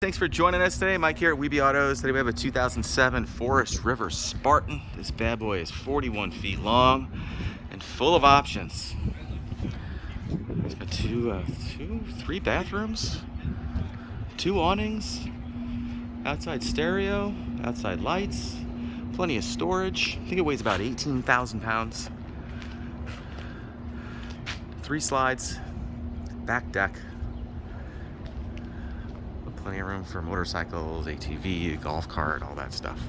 Thanks for joining us today. Mike here at Weeby Autos. Today we have a 2007 Forest River Spartan. This bad boy is 41 feet long and full of options. It's got three bathrooms, 2 awnings, outside stereo, outside lights, plenty of storage. I think it weighs about 18,000 pounds. 3 slides, back deck. Plenty of room for motorcycles, ATV, golf cart, all that stuff.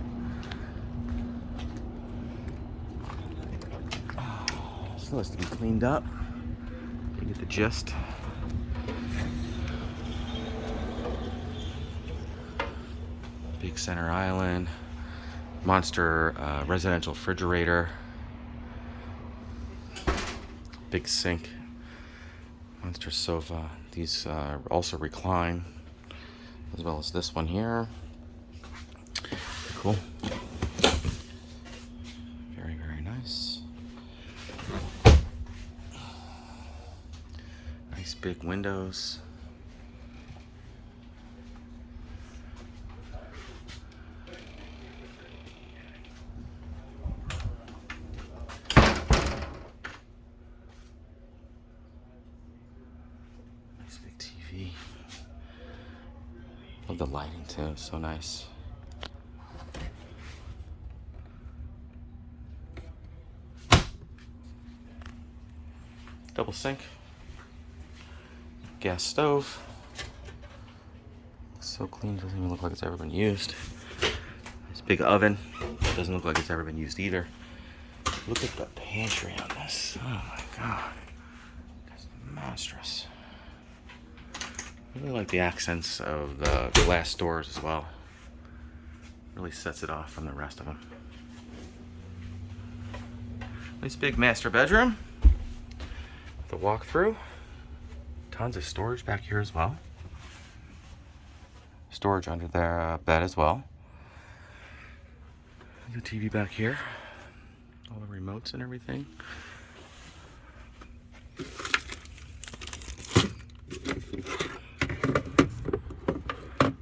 Still has to be cleaned up. You get the gist. Big center island, monster residential refrigerator, big sink, monster sofa. These also recline, as well as this one here. Cool. Very, very nice. Nice big windows. Nice big TV. Love the lighting too, so nice. Double sink, gas stove. Looks so clean, doesn't even look like it's ever been used. This big oven, doesn't look like it's ever been used either. Look at the pantry on this. Oh my god, it's monstrous. Really like the accents of the glass doors as well. Really sets it off from the rest of them. Nice big master bedroom. The walkthrough. Tons of storage back here as well. Storage under their bed as well. The TV back here. All the remotes and everything.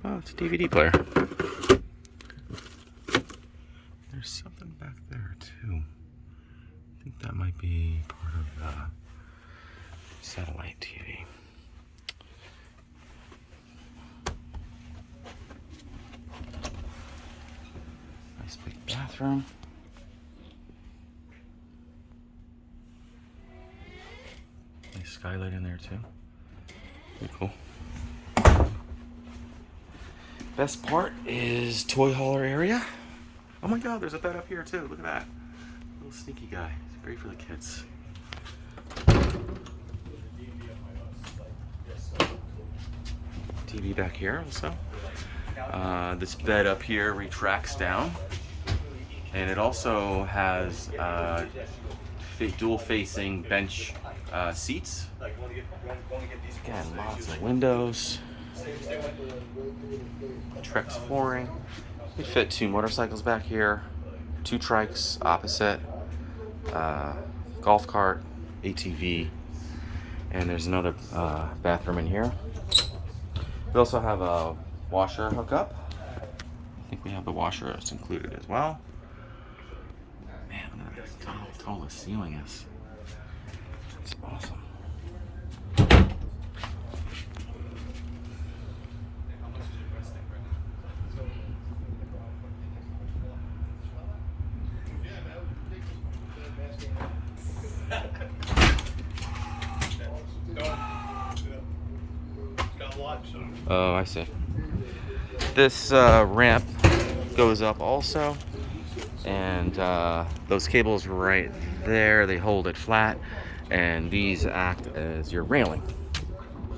Oh, it's a DVD player. There's something back there too. I think that might be part of the satellite TV. Nice big bathroom. Nice skylight in there too. Pretty cool. Best part is toy hauler area. Oh my god, there's a bed up here too. Look at that. Little sneaky guy. It's great for the kids. TV back here also. This bed up here retracts down. And it also has dual facing bench seats. Again, lots of windows. Trex flooring. We fit 2 motorcycles back here, 2 trikes opposite, golf cart, ATV, and there's another bathroom in here. We also have a washer hookup. I think we have the washer that's included as well. Man, look at how tall the ceiling is. It's awesome. Oh, I see. This ramp goes up also, and those cables right there, they hold it flat, and these act as your railing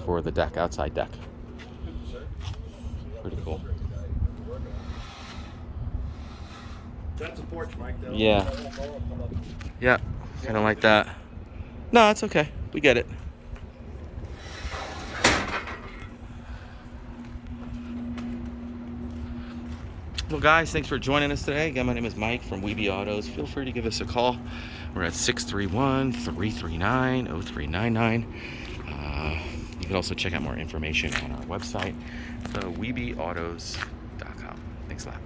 for the deck, outside deck. Pretty cool. That's a porch, Mike, though. Yeah. Yeah, kind of like that. No, it's okay. We get it. Well, guys, thanks for joining us today. Again, my name is Mike from Weeby Autos. Feel free to give us a call. We're at 631-339-0399. You You can also check out more information on our website, theweebyautos.com. Thanks a lot.